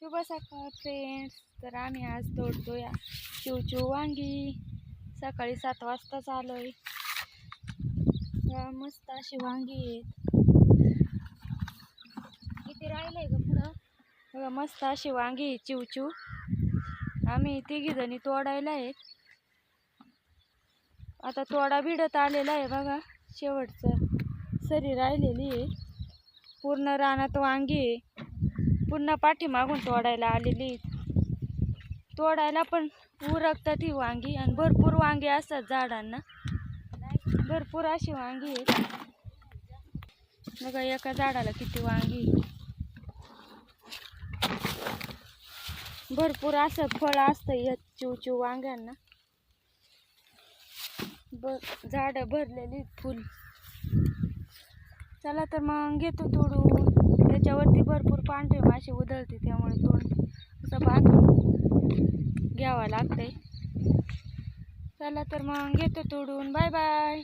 शुभ सकाळ फ्रेंड्स. तर आम्ही आज तोडतो या चिवचिव वांगी. सकाळी 7 वाजताच आलोय. मस्त अशी वांगी आहेत. किती राहिलंय ग पुढं बघा. मस्त अशी वांगी चिवचिव. आम्ही तिघी जणी तोडायला आहेत. आता तोडा भिडत आलेला आहे बघा. शेवटचं सरी राहिलेली आहे. पूर्ण रानात वांगी आहे. पुन्हा पाठीमागून तोडायला आलेली. तोडायला पण उरकतात ही वांगी. आणि भरपूर वांगी असतात झाडांना. भरपूर अशी वांगी आहेत बघा. एका झाडाला किती वांगी. भरपूर असं फळ असतं या चिवचिव वांग्यांना. झाड भरलेली फुल. चला तर मग घेतो तोडून. त्याच्यावरती भरपूर पांढरे मासे उधळते, त्यामुळे तोंड असं बांधून घ्यावं लागतंय. चला तर मग घेतो तोडून. Bye bye.